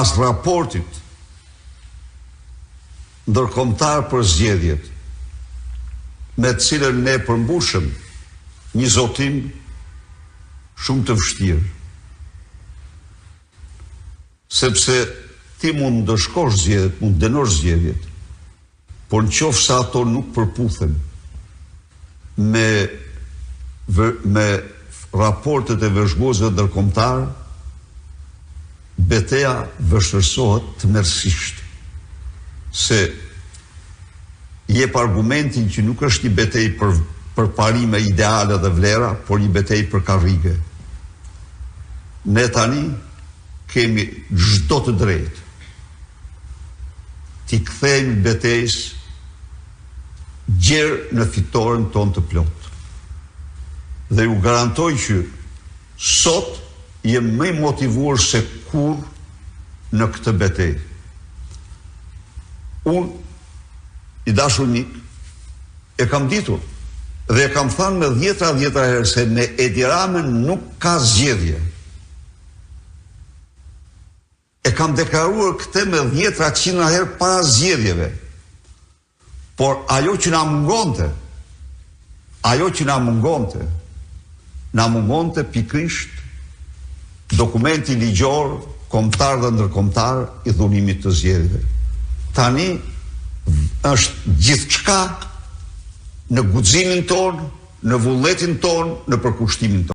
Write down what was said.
pas raportit ndërkombëtar për zgjedhjet, me të cilën ne përmbushëm një zotim shumë të vështirë. Sepse ti mund ndëshkosh zgjedhjet, mund dënosh zgjedhjet, por nëse ato nuk përputhen me raportet e vëzhguesve ndërkombëtar, betejë vështirësohet tmerrsisht. Se jep argumentin që nuk është një betejë për parime ideale dhe vlera, por një betejë për karrige. Ne tani kemi çdo të drejtë t'i kthejmë betejës gjerë në fitoren tonë të plotë. Dhe ju garantoj që sot jem më i motivuar se kur në këtë betejë. Unë, i dashur mik, e kam ditur dhe e kam thënë me 10 herë se me Edi Ramën nuk ka zgjedhje. E kam deklaruar këtë me 10 herë para zgjedhjeve. Por ajo që na mungonte pikërisht dokumenti ligjor, kombëtar dhe ndërkombëtar i dhunimit të zgjedhjeve. Tani është gjithçka në guximin ton, në vullnetin ton, në përkushtimin ton.